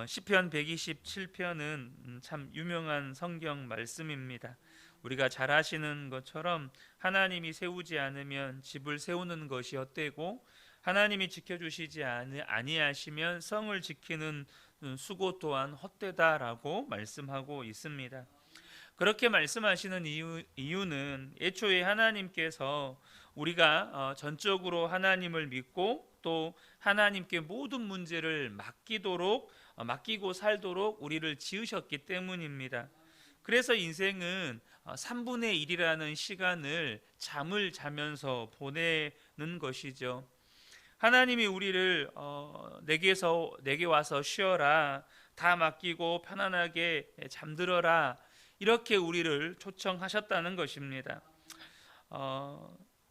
시편 127편은 참 유명한 성경 말씀입니다. 우리가 잘 아시는 것처럼 하나님이 세우지 않으면 집을 세우는 것이 헛되고 하나님이 지켜주시지 아니하시면 성을 지키는 수고 또한 헛되다라고 말씀하고 있습니다. 그렇게 말씀하시는 이유는 애초에 하나님께서 우리가 전적으로 하나님을 믿고 또 하나님께 모든 문제를 맡기고 살도록 우리를 지으셨기 때문입니다. 그래서 인생은 3분의 1이라는 시간을 잠을 자면서 보내는 것이죠. 하나님이 우리를 내게 와서 쉬어라, 다 맡기고 편안하게 잠들어라, 이렇게 우리를 초청하셨다는 것입니다.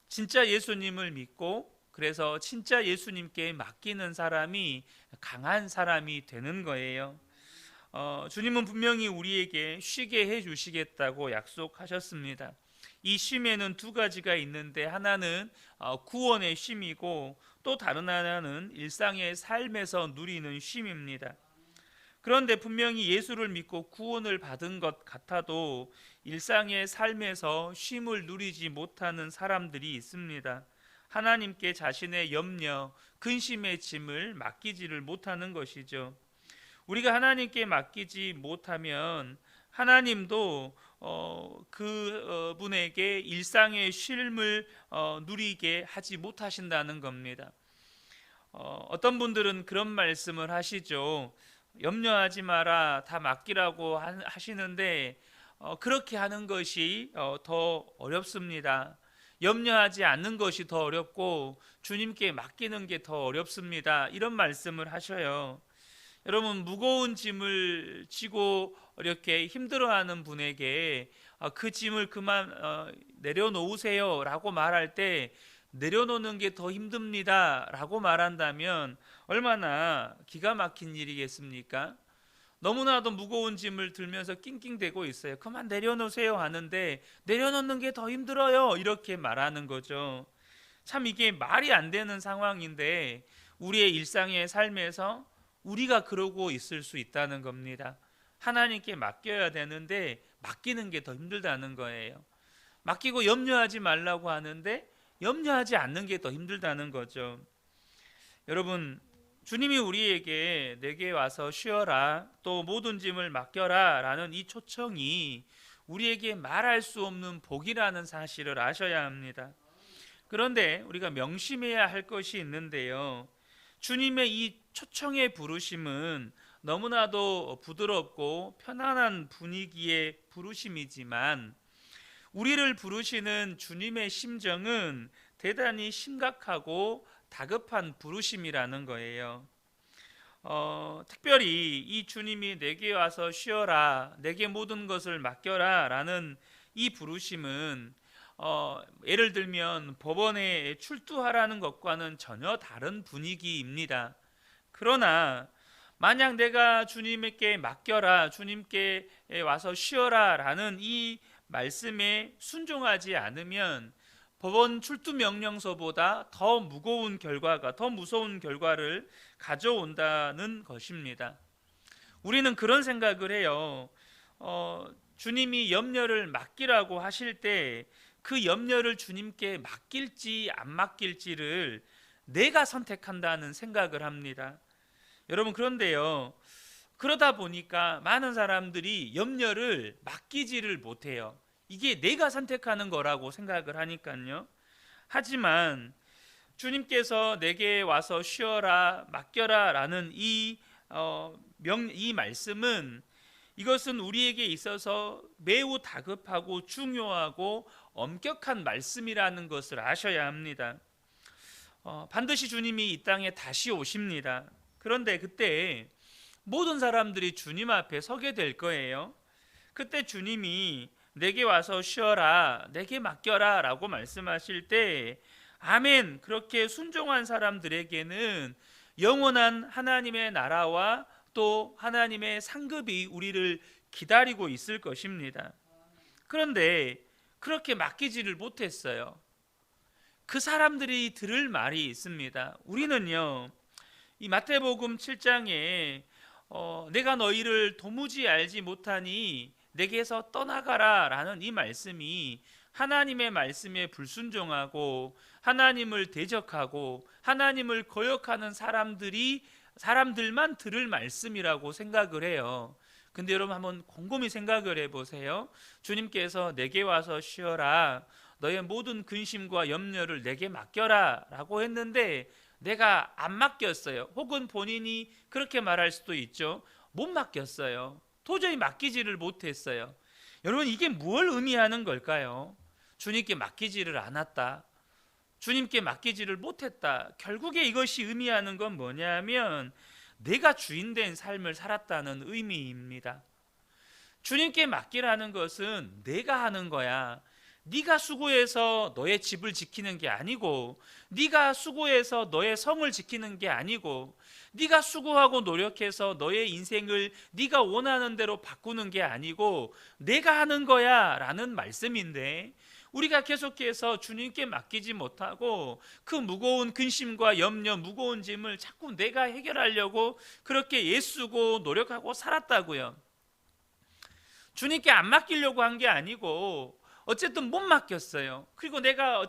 진짜 예수님을 믿고 그래서 진짜 예수님께 맡기는 사람이 강한 사람이 되는 거예요. 주님은 분명히 우리에게 쉬게 해주시겠다고 약속하셨습니다. 이 쉼에는 두 가지가 있는데 하나는 구원의 쉼이고 또 다른 하나는 일상의 삶에서 누리는 쉼입니다. 그런데 분명히 예수를 믿고 구원을 받은 것 같아도 일상의 삶에서 쉼을 누리지 못하는 사람들이 있습니다. 하나님께 자신의 염려, 근심의 짐을 맡기지를 못하는 것이죠. 우리가 하나님께 맡기지 못하면 하나님도 그분에게 일상의 쉼을 누리게 하지 못하신다는 겁니다. 어떤 분들은 그런 말씀을 하시죠. 염려하지 마라, 다 맡기라고 하시는데 그렇게 하는 것이 더 어렵습니다. 염려하지 않는 것이 더 어렵고 주님께 맡기는 게 더 어렵습니다. 이런 말씀을 하셔요. 여러분, 무거운 짐을 지고 이렇게 힘들어하는 분에게 그 짐을 그만 내려놓으세요 라고 말할 때 내려놓는 게 더 힘듭니다 라고 말한다면 얼마나 기가 막힌 일이겠습니까? 너무나도 무거운 짐을 들면서 낑낑대고 있어요. 그만 내려놓으세요 하는데 내려놓는 게 더 힘들어요 이렇게 말하는 거죠. 참 이게 말이 안 되는 상황인데 우리의 일상의 삶에서 우리가 그러고 있을 수 있다는 겁니다. 하나님께 맡겨야 되는데 맡기는 게 더 힘들다는 거예요. 맡기고 염려하지 말라고 하는데 염려하지 않는 게 더 힘들다는 거죠. 여러분, 주님이 우리에게 내게 와서 쉬어라, 또 모든 짐을 맡겨라 라는 이 초청이 우리에게 말할 수 없는 복이라는 사실을 아셔야 합니다. 그런데 우리가 명심해야 할 것이 있는데요. 주님의 이 초청의 부르심은 너무나도 부드럽고 편안한 분위기의 부르심이지만 우리를 부르시는 주님의 심정은 대단히 심각하고 다급한 부르심이라는 거예요. 특별히 이 주님이 내게 와서 쉬어라, 내게 모든 것을 맡겨라 라는 이 부르심은 예를 들면 법원에 출두하라는 것과는 전혀 다른 분위기입니다. 그러나 만약 내가 주님께 맡겨라, 주님께 와서 쉬어라 라는 이 말씀에 순종하지 않으면 법원 출두 명령서보다 더 무거운 결과가, 더 무서운 결과를 가져온다는 것입니다. 우리는 그런 생각을 해요. 주님이 염려를 맡기라고 하실 때 그 염려를 주님께 맡길지 안 맡길지를 내가 선택한다는 생각을 합니다. 여러분, 그런데요, 그러다 보니까 많은 사람들이 염려를 맡기지를 못해요. 이게 내가 선택하는 거라고 생각을 하니까요. 하지만 주님께서 내게 와서 쉬어라, 맡겨라 라는 이 말씀은 이것은 우리에게 있어서 매우 다급하고 중요하고 엄격한 말씀이라는 것을 아셔야 합니다. 반드시 주님이 이 땅에 다시 오십니다. 그런데 그때 모든 사람들이 주님 앞에 서게 될 거예요. 그때 주님이 내게 와서 쉬어라, 내게 맡겨라 라고 말씀하실 때 아멘, 그렇게 순종한 사람들에게는 영원한 하나님의 나라와 또 하나님의 상급이 우리를 기다리고 있을 것입니다. 그런데 그렇게 맡기지를 못했어요. 그 사람들이 들을 말이 있습니다. 우리는요, 이 마태복음 7장에 내가 너희를 도무지 알지 못하니 내게서 떠나가라 라는 이 말씀이 하나님의 말씀에 불순종하고 하나님을 대적하고 하나님을 거역하는 사람들만 들을 말씀이라고 생각을 해요. 근데 여러분 한번 곰곰이 생각을 해보세요. 주님께서 내게 와서 쉬어라, 너의 모든 근심과 염려를 내게 맡겨라 라고 했는데 내가 안 맡겼어요. 혹은 본인이 그렇게 말할 수도 있죠. 못 맡겼어요. 도저히 맡기지를 못했어요. 여러분, 이게 뭘 의미하는 걸까요? 주님께 맡기지를 않았다, 주님께 맡기지를 못했다. 결국에 이것이 의미하는 건 뭐냐면 내가 주인된 삶을 살았다는 의미입니다. 주님께 맡기라는 것은 내가 하는 거야. 네가 수고해서 너의 집을 지키는 게 아니고, 네가 수고해서 너의 성을 지키는 게 아니고, 네가 수고하고 노력해서 너의 인생을 네가 원하는 대로 바꾸는 게 아니고 내가 하는 거야 라는 말씀인데, 우리가 계속해서 주님께 맡기지 못하고 그 무거운 근심과 염려, 무거운 짐을 자꾸 내가 해결하려고 그렇게 애쓰고 노력하고 살았다고요. 주님께 안 맡기려고 한 게 아니고 어쨌든 못 맡겼어요. 그리고 내가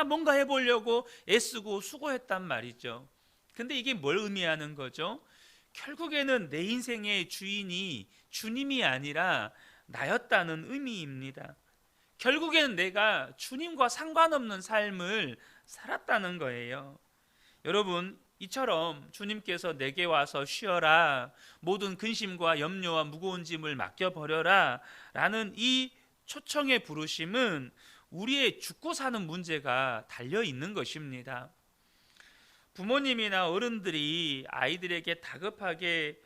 뭔가 해보려고 애쓰고 수고했단 말이죠. 근데 이게 뭘 의미하는 거죠? 결국에는 내 인생의 주인이 주님이 아니라 나였다는 의미입니다. 결국에는 내가 주님과 상관없는 삶을 살았다는 거예요. 여러분, 이처럼 주님께서 내게 와서 쉬어라, 모든 근심과 염려와 무거운 짐을 맡겨버려라 라는 이 초청의 부르심은 우리의 죽고 사는 문제가 달려있는 것입니다. 부모님이나 어른들이 아이들에게 다급하게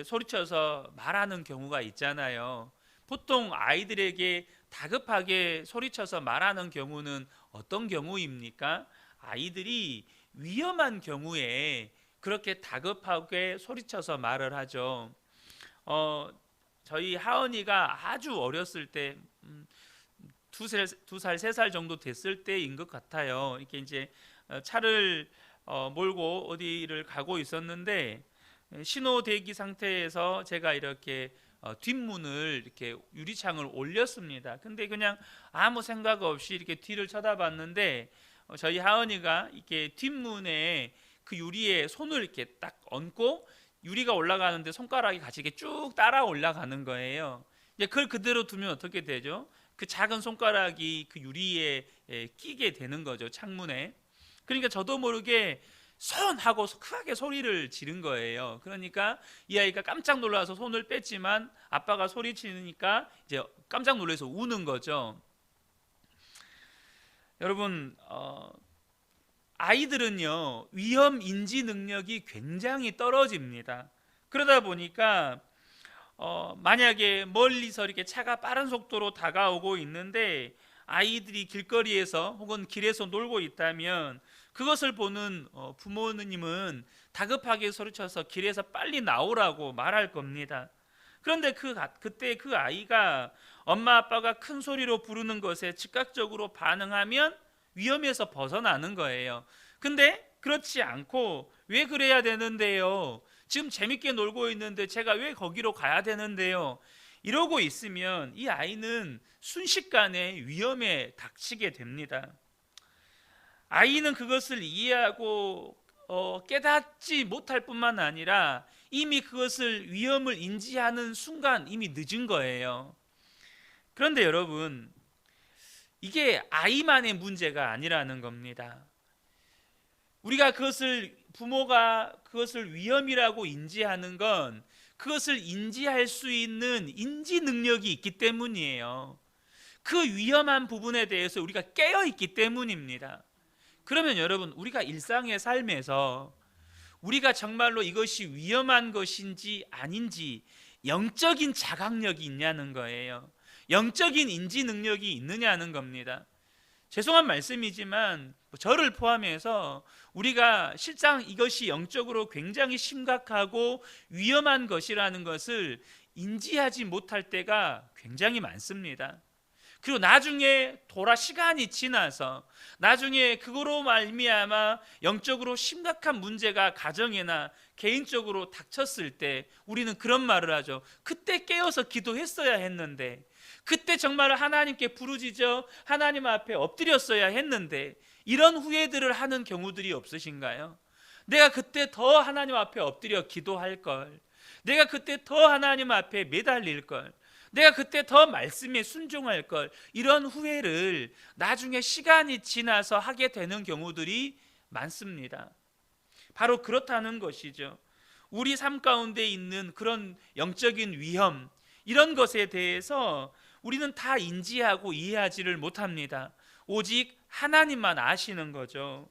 소리쳐서 말하는 경우가 있잖아요. 보통 아이들에게 다급하게 소리쳐서 말하는 경우는 어떤 경우입니까? 아이들이 위험한 경우에 그렇게 다급하게 소리쳐서 말을 하죠. 저희 하은이가 아주 어렸을 때 두 살, 세 살 정도 됐을 때인 것 같아요. 이렇게 이제 차를 몰고 어디를 가고 있었는데 신호 대기 상태에서 제가 이렇게 뒷문을 이렇게 유리창을 올렸습니다. 근데 그냥 아무 생각 없이 이렇게 뒤를 쳐다봤는데 저희 하은이가 이렇게 뒷문에 그 유리에 손을 이렇게 딱 얹고 유리가 올라가는데 손가락이 같이 이렇게 쭉 따라 올라가는 거예요. 이제 그걸 그대로 두면 어떻게 되죠? 그 작은 손가락이 그 유리에 끼게 되는 거죠, 창문에. 그러니까 저도 모르게 손 하고 크게 소리를 지른 거예요. 그러니까 이 아이가 깜짝 놀라서 손을 뺐지만 아빠가 소리치니까 이제 깜짝 놀라서 우는 거죠. 여러분, 아이들은요 위험 인지 능력이 굉장히 떨어집니다. 그러다 보니까 만약에 멀리서 이렇게 차가 빠른 속도로 다가오고 있는데 아이들이 길거리에서 혹은 길에서 놀고 있다면 그것을 보는 부모님은 다급하게 소리쳐서 길에서 빨리 나오라고 말할 겁니다. 그런데 그때 그 아이가 엄마 아빠가 큰 소리로 부르는 것에 즉각적으로 반응하면 위험에서 벗어나는 거예요. 근데 그렇지 않고 왜 그래야 되는데요? 지금 재밌게 놀고 있는데 제가 왜 거기로 가야 되는데요? 이러고 있으면 이 아이는 순식간에 위험에 닥치게 됩니다. 아이는 그것을 이해하고 깨닫지 못할 뿐만 아니라 이미 그것을 위험을 인지하는 순간 이미 늦은 거예요. 그런데 여러분, 이게 아이만의 문제가 아니라는 겁니다. 우리가 부모가 그것을 위험이라고 인지하는 건 그것을 인지할 수 있는 인지 능력이 있기 때문이에요. 그 위험한 부분에 대해서 우리가 깨어 있기 때문입니다. 그러면 여러분, 우리가 일상의 삶에서 우리가 정말로 이것이 위험한 것인지 아닌지 영적인 자각력이 있냐는 거예요. 영적인 인지 능력이 있느냐는 겁니다. 죄송한 말씀이지만 저를 포함해서 우리가 실상 이것이 영적으로 굉장히 심각하고 위험한 것이라는 것을 인지하지 못할 때가 굉장히 많습니다. 그리고 나중에 시간이 지나서 나중에 그거로 말미암아 영적으로 심각한 문제가 가정이나 개인적으로 닥쳤을 때 우리는 그런 말을 하죠. 그때 깨어서 기도했어야 했는데, 그때 정말 하나님께 부르짖어 하나님 앞에 엎드렸어야 했는데, 이런 후회들을 하는 경우들이 없으신가요? 내가 그때 더 하나님 앞에 엎드려 기도할 걸, 내가 그때 더 하나님 앞에 매달릴 걸, 내가 그때 더 말씀에 순종할 걸, 이런 후회를 나중에 시간이 지나서 하게 되는 경우들이 많습니다. 바로 그렇다는 것이죠. 우리 삶 가운데 있는 그런 영적인 위험, 이런 것에 대해서 우리는 다 인지하고 이해하지를 못합니다. 오직 하나님만 아시는 거죠.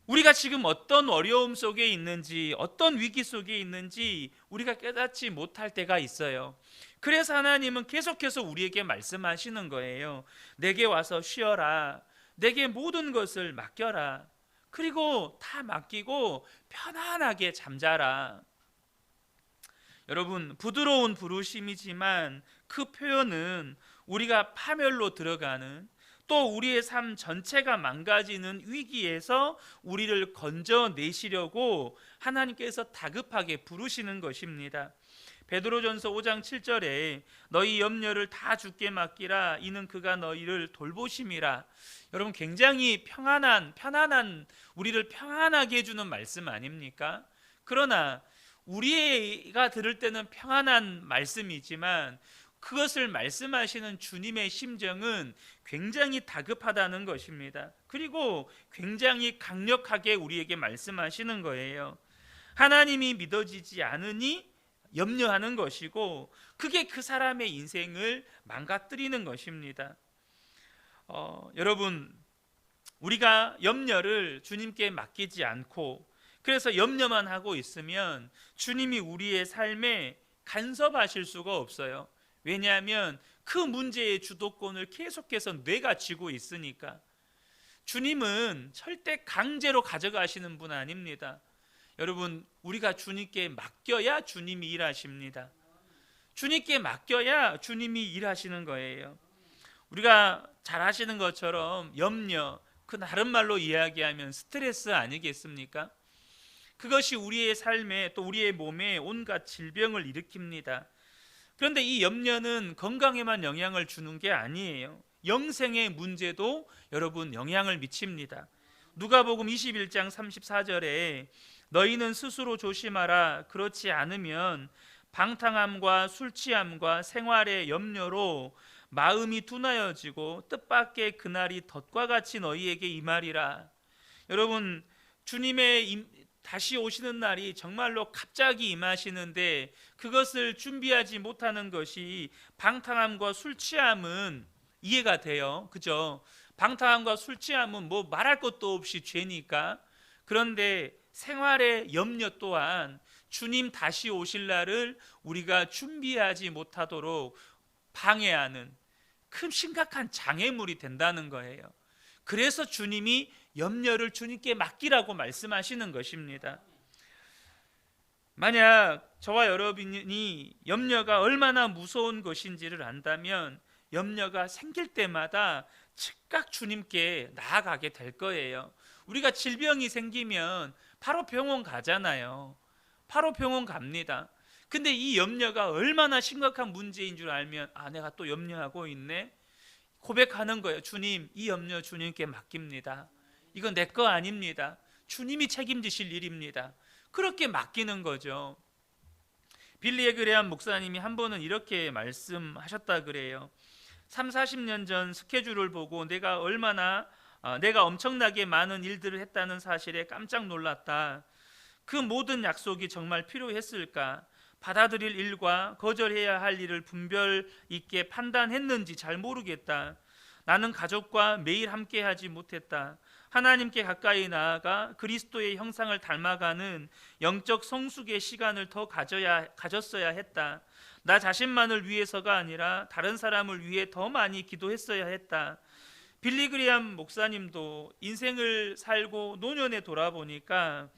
우리가 지금 어떤 어려움 속에 있는지, 어떤 위기 속에 있는지 우리가 깨닫지 못할 때가 있어요. 그래서 하나님은 계속해서 우리에게 말씀하시는 거예요. 내게 와서 쉬어라. 내게 모든 것을 맡겨라. 그리고 다 맡기고 편안하게 잠자라. 여러분, 부드러운 부르심이지만 그 표현은 우리가 파멸로 들어가는, 또 우리의 삶 전체가 망가지는 위기에서 우리를 건져내시려고 하나님께서 다급하게 부르시는 것입니다. 베드로전서 5장 7절에 너희 염려를 다 주께 맡기라 이는 그가 너희를 돌보심이라. 여러분, 굉장히 편안한 우리를 편안하게 해주는 말씀 아닙니까? 그러나 우리가 들을 때는 평안한 말씀이지만 그것을 말씀하시는 주님의 심정은 굉장히 다급하다는 것입니다. 그리고 굉장히 강력하게 우리에게 말씀하시는 거예요. 하나님이 믿어지지 않으니 염려하는 것이고, 그게 그 사람의 인생을 망가뜨리는 것입니다. 여러분, 우리가 염려를 주님께 맡기지 않고 그래서 염려만 하고 있으면 주님이 우리의 삶에 간섭하실 수가 없어요. 왜냐하면 그 문제의 주도권을 계속해서 뇌가 쥐고 있으니까. 주님은 절대 강제로 가져가시는 분 아닙니다. 여러분, 우리가 주님께 맡겨야 주님이 일하십니다. 주님께 맡겨야 주님이 일하시는 거예요. 우리가 잘 아시는 것처럼 염려, 그 다른 말로 이야기하면 스트레스 아니겠습니까? 그것이 우리의 삶에 또 우리의 몸에 온갖 질병을 일으킵니다. 그런데 이 염려는 건강에만 영향을 주는 게 아니에요. 영생의 문제도 여러분 영향을 미칩니다. 누가복음 21장 34절에 너희는 스스로 조심하라. 그렇지 않으면 방탕함과 술 취함과 생활의 염려로 마음이 둔하여지고 뜻밖의 그날이 덫과 같이 너희에게 임하리라. 여러분, 주님의 다시 오시는 날이 정말로 갑자기 임하시는데 그것을 준비하지 못하는 것이 방탕함과 술 취함은 이해가 돼요. 그죠? 방탕함과 술 취함은 뭐 말할 것도 없이 죄니까. 그런데 생활의 염려 또한 주님 다시 오실 날을 우리가 준비하지 못하도록 방해하는 큰 심각한 장애물이 된다는 거예요. 그래서 주님이 염려를 주님께 맡기라고 말씀하시는 것입니다. 만약 저와 여러분이 염려가 얼마나 무서운 것인지를 안다면 염려가 생길 때마다 즉각 주님께 나아가게 될 거예요. 우리가 질병이 생기면 바로 병원 가잖아요. 바로 병원 갑니다. 근데 이 염려가 얼마나 심각한 문제인 줄 알면 내가 또 염려하고 있네. 고백하는 거예요. 주님, 이 염려 주님께 맡깁니다. 이건 내 거 아닙니다. 주님이 책임지실 일입니다. 그렇게 맡기는 거죠. 빌리 에그레한 목사님이 한 번은 이렇게 말씀하셨다 그래요. 30-40년 전 스케줄을 보고 내가 엄청나게 많은 일들을 했다는 사실에 깜짝 놀랐다. 그 모든 약속이 정말 필요했을까? 받아들일 일과 거절해야 할 일을 분별 있게 판단했는지 잘 모르겠다. 나는 가족과 매일 함께하지 못했다. 하나님께 가까이 나아가 그리스도의 형상을 닮아가는 영적 성숙의 시간을 더 가졌어야 했다. 나 자신만을 위해서가 아니라 다른 사람을 위해 더 많이 기도했어야 했다. 빌리 그레함 목사님도 인생을 살고 노년에 돌아보니까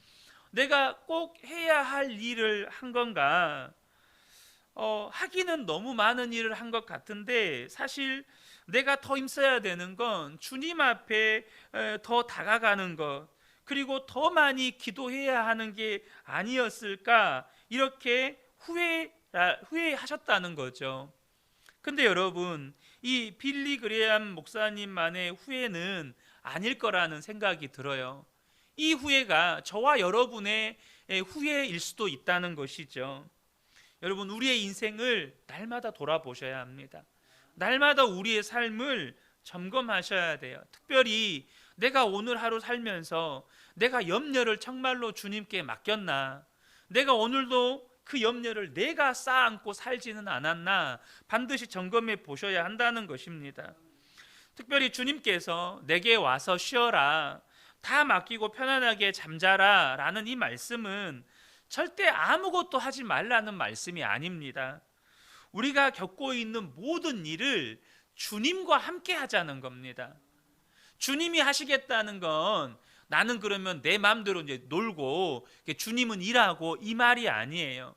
내가 꼭 해야 할 일을 한 건가? 하기는 너무 많은 일을 한 것 같은데 사실 내가 더 힘써야 되는 건 주님 앞에 더 다가가는 것, 그리고 더 많이 기도해야 하는 게 아니었을까, 이렇게 후회하셨다는 거죠. 근데 여러분, 이 빌리 그레암 목사님만의 후회는 아닐 거라는 생각이 들어요. 이 후회가 저와 여러분의 후회일 수도 있다는 것이죠. 여러분, 우리의 인생을 날마다 돌아보셔야 합니다. 날마다 우리의 삶을 점검하셔야 돼요. 특별히 내가 오늘 하루 살면서 내가 염려를 정말로 주님께 맡겼나, 내가 오늘도 그 염려를 내가 쌓아안고 살지는 않았나, 반드시 점검해 보셔야 한다는 것입니다. 특별히 주님께서 내게 와서 쉬어라, 다 맡기고 편안하게 잠자라 라는 이 말씀은 절대 아무것도 하지 말라는 말씀이 아닙니다. 우리가 겪고 있는 모든 일을 주님과 함께 하자는 겁니다. 주님이 하시겠다는 건 나는 그러면 내 마음대로 이제 놀고 주님은 일하고, 이 말이 아니에요.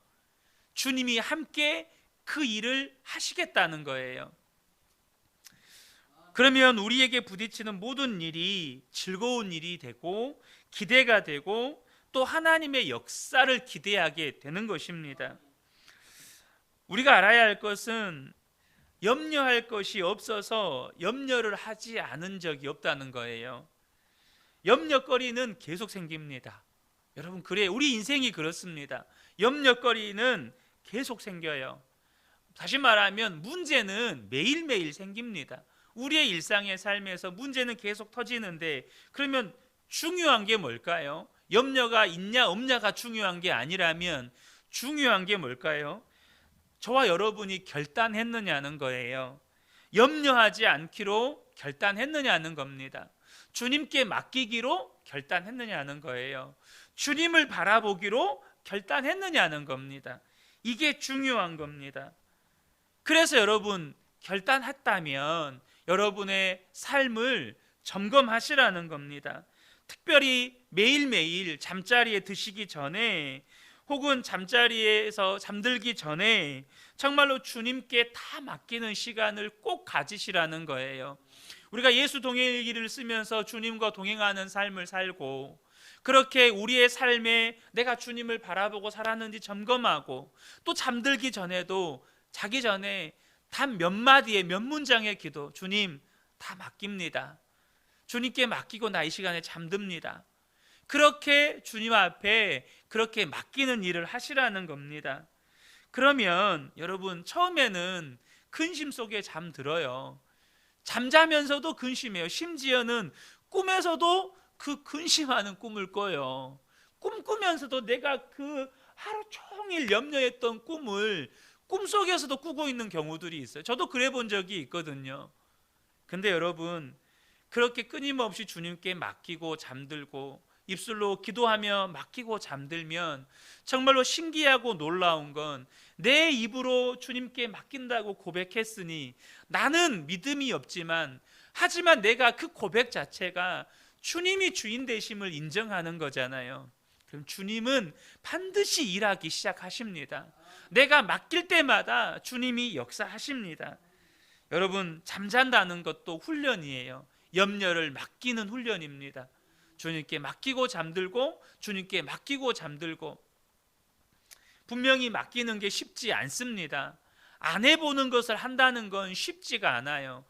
주님이 함께 그 일을 하시겠다는 거예요. 그러면 우리에게 부딪히는 모든 일이 즐거운 일이 되고 기대가 되고 또 하나님의 역사를 기대하게 되는 것입니다. 우리가 알아야 할 것은 염려할 것이 없어서 염려를 하지 않은 적이 없다는 거예요. 염려거리는 계속 생깁니다. 여러분, 그래, 우리 인생이 그렇습니다. 염려거리는 계속 생겨요. 다시 말하면 문제는 매일매일 생깁니다. 우리의 일상의 삶에서 문제는 계속 터지는데, 그러면 중요한 게 뭘까요? 염려가 있냐 없냐가 중요한 게 아니라면 중요한 게 뭘까요? 저와 여러분이 결단했느냐는 거예요. 염려하지 않기로 결단했느냐는 겁니다. 주님께 맡기기로 결단했느냐는 거예요. 주님을 바라보기로 결단했느냐는 겁니다. 이게 중요한 겁니다. 그래서 여러분, 결단했다면 여러분의 삶을 점검하시라는 겁니다. 특별히 매일매일 잠자리에 드시기 전에, 혹은 잠자리에서 잠들기 전에 정말로 주님께 다 맡기는 시간을 꼭 가지시라는 거예요. 우리가 예수 동행일기를 쓰면서 주님과 동행하는 삶을 살고, 그렇게 우리의 삶에 내가 주님을 바라보고 살았는지 점검하고, 또 잠들기 전에도 자기 전에 단 몇 마디의 몇 문장의 기도, 주님 다 맡깁니다. 주님께 맡기고 나 이 시간에 잠듭니다. 그렇게 주님 앞에 그렇게 맡기는 일을 하시라는 겁니다. 그러면 여러분, 처음에는 근심 속에 잠들어요. 잠자면서도 근심해요. 심지어는 꿈에서도 그 근심하는 꿈을 꿔요. 꿈 꾸면서도 내가 그 하루 종일 염려했던 꿈을 꿈속에서도 꾸고 있는 경우들이 있어요. 저도 그래 본 적이 있거든요. 근데 여러분, 그렇게 끊임없이 주님께 맡기고 잠들고 입술로 기도하며 맡기고 잠들면 정말로 신기하고 놀라운 건, 내 입으로 주님께 맡긴다고 고백했으니 나는 믿음이 없지만, 하지만 내가 그 고백 자체가 주님이 주인 되심을 인정하는 거잖아요. 그럼 주님은 반드시 일하기 시작하십니다. 내가 맡길 때마다 주님이 역사하십니다. 여러분, 잠잔다는 것도 훈련이에요. 염려를 맡기는 훈련입니다. 주님께 맡기고 잠들고, 주님께 맡기고 잠들고. 분명히 맡기는 게 쉽지 않습니다. 안 해보는 것을 한다는 건 쉽지가 않아요.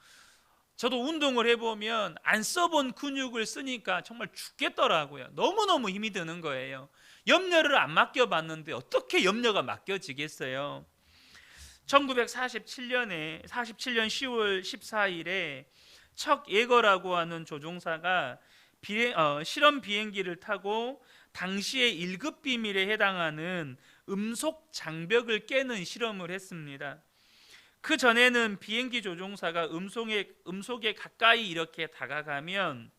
저도 운동을 해보면 안 써본 근육을 쓰니까 정말 죽겠더라고요. 너무너무 힘이 드는 거예요. 염려를 안 맡겨봤는데 어떻게 염려가 맡겨지겠어요? 1947년 10월 14일에 척 예거라고 하는 조종사가 실험 비행기를 타고 당시의 1급 비밀에 해당하는 음속 장벽을 깨는 실험을 했습니다. 그 전에는 비행기 조종사가 음속에 가까이 이렇게 다가가면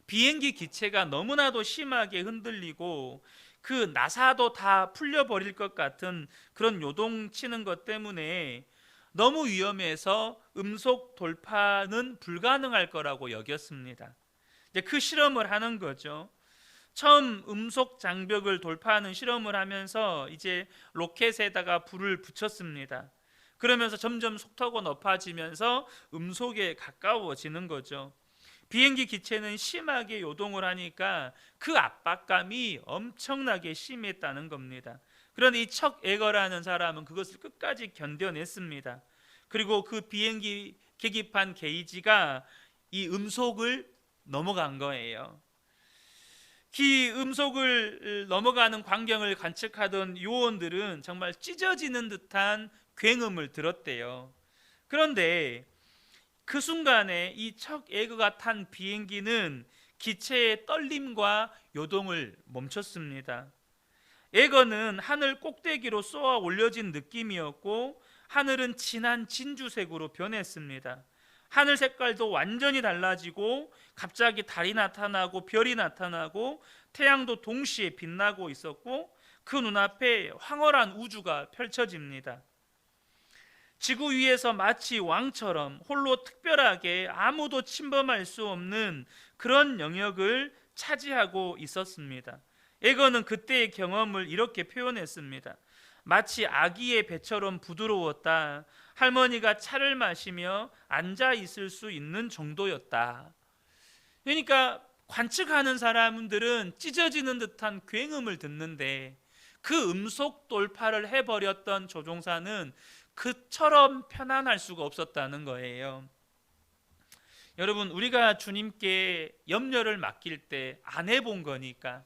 비행기 기체가 너무나도 심하게 흔들리고 그 나사도 다 풀려버릴 것 같은 그런 요동치는 것 때문에 너무 위험해서 음속 돌파는 불가능할 거라고 여겼습니다. 이제 그 실험을 하는 거죠. 처음 음속 장벽을 돌파하는 실험을 하면서 이제 로켓에다가 불을 붙였습니다. 그러면서 점점 속도가 높아지면서 음속에 가까워지는 거죠. 비행기 기체는 심하게 요동을 하니까 그 압박감이 엄청나게 심했다는 겁니다. 그런데 이 척 에거라는 사람은 그것을 끝까지 견뎌냈습니다. 그리고 그 비행기 계기판 게이지가 이 음속을 넘어간 거예요. 이 음속을 넘어가는 광경을 관측하던 요원들은 정말 찢어지는 듯한 굉음을 들었대요. 그런데 그 순간에 이 척 에그가 탄 비행기는 기체의 떨림과 요동을 멈췄습니다. 에거는 하늘 꼭대기로 쏘아 올려진 느낌이었고 하늘은 진한 진주색으로 변했습니다. 하늘 색깔도 완전히 달라지고 갑자기 달이 나타나고 별이 나타나고 태양도 동시에 빛나고 있었고 그 눈앞에 황홀한 우주가 펼쳐집니다. 지구 위에서 마치 왕처럼 홀로 특별하게 아무도 침범할 수 없는 그런 영역을 차지하고 있었습니다. 에거는 그때의 경험을 이렇게 표현했습니다. 마치 아기의 배처럼 부드러웠다. 할머니가 차를 마시며 앉아 있을 수 있는 정도였다. 그러니까 관측하는 사람들은 찢어지는 듯한 굉음을 듣는데 그 음속 돌파를 해버렸던 조종사는 그처럼 편안할 수가 없었다는 거예요. 여러분, 우리가 주님께 염려를 맡길 때 안 해본 거니까,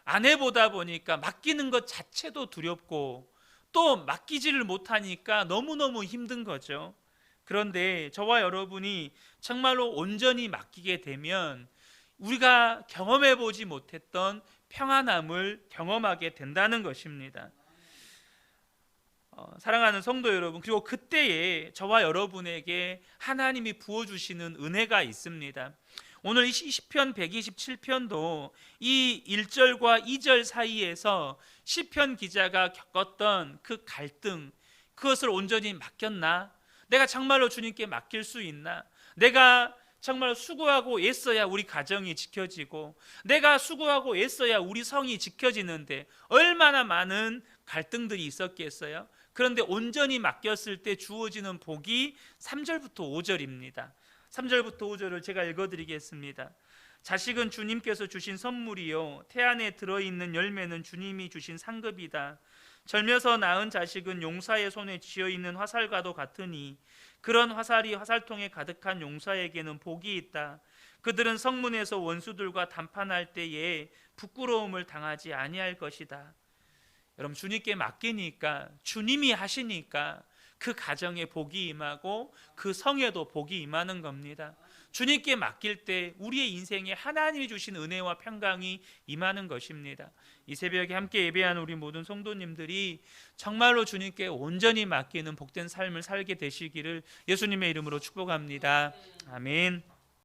안 해보다 보니까 맡기는 것 자체도 두렵고 또 맡기지를 못하니까 너무너무 힘든 거죠. 그런데 저와 여러분이 정말로 온전히 맡기게 되면 우리가 경험해보지 못했던 평안함을 경험하게 된다는 것입니다. 사랑하는 성도 여러분, 그리고 그때에 저와 여러분에게 하나님이 부어주시는 은혜가 있습니다. 오늘 이 시편 127편도 이 1절과 2절 사이에서 시편 기자가 겪었던 그 갈등, 그것을 온전히 맡겼나? 내가 정말로 주님께 맡길 수 있나? 내가 정말 수고하고 애써야 우리 가정이 지켜지고 내가 수고하고 애써야 우리 성이 지켜지는데 얼마나 많은 갈등들이 있었겠어요? 그런데 온전히 맡겼을 때 주어지는 복이 3절부터 5절입니다. 3절부터 5절을 제가 읽어드리겠습니다. 자식은 주님께서 주신 선물이요 태안에 들어있는 열매는 주님이 주신 상급이다. 절며서 낳은 자식은 용사의 손에 쥐어있는 화살과도 같으니 그런 화살이 화살통에 가득한 용사에게는 복이 있다. 그들은 성문에서 원수들과 담판할 때에 부끄러움을 당하지 아니할 것이다. 여러분, 주님께 맡기니까, 주님이 하시니까 그 가정에 복이 임하고 그 성에도 복이 임하는 겁니다. 주님께 맡길 때 우리의 인생에 하나님이 주신 은혜와 평강이 임하는 것입니다. 이 새벽에 함께 예배하는 우리 모든 성도님들이 정말로 주님께 온전히 맡기는 복된 삶을 살게 되시기를 예수님의 이름으로 축복합니다. 아멘.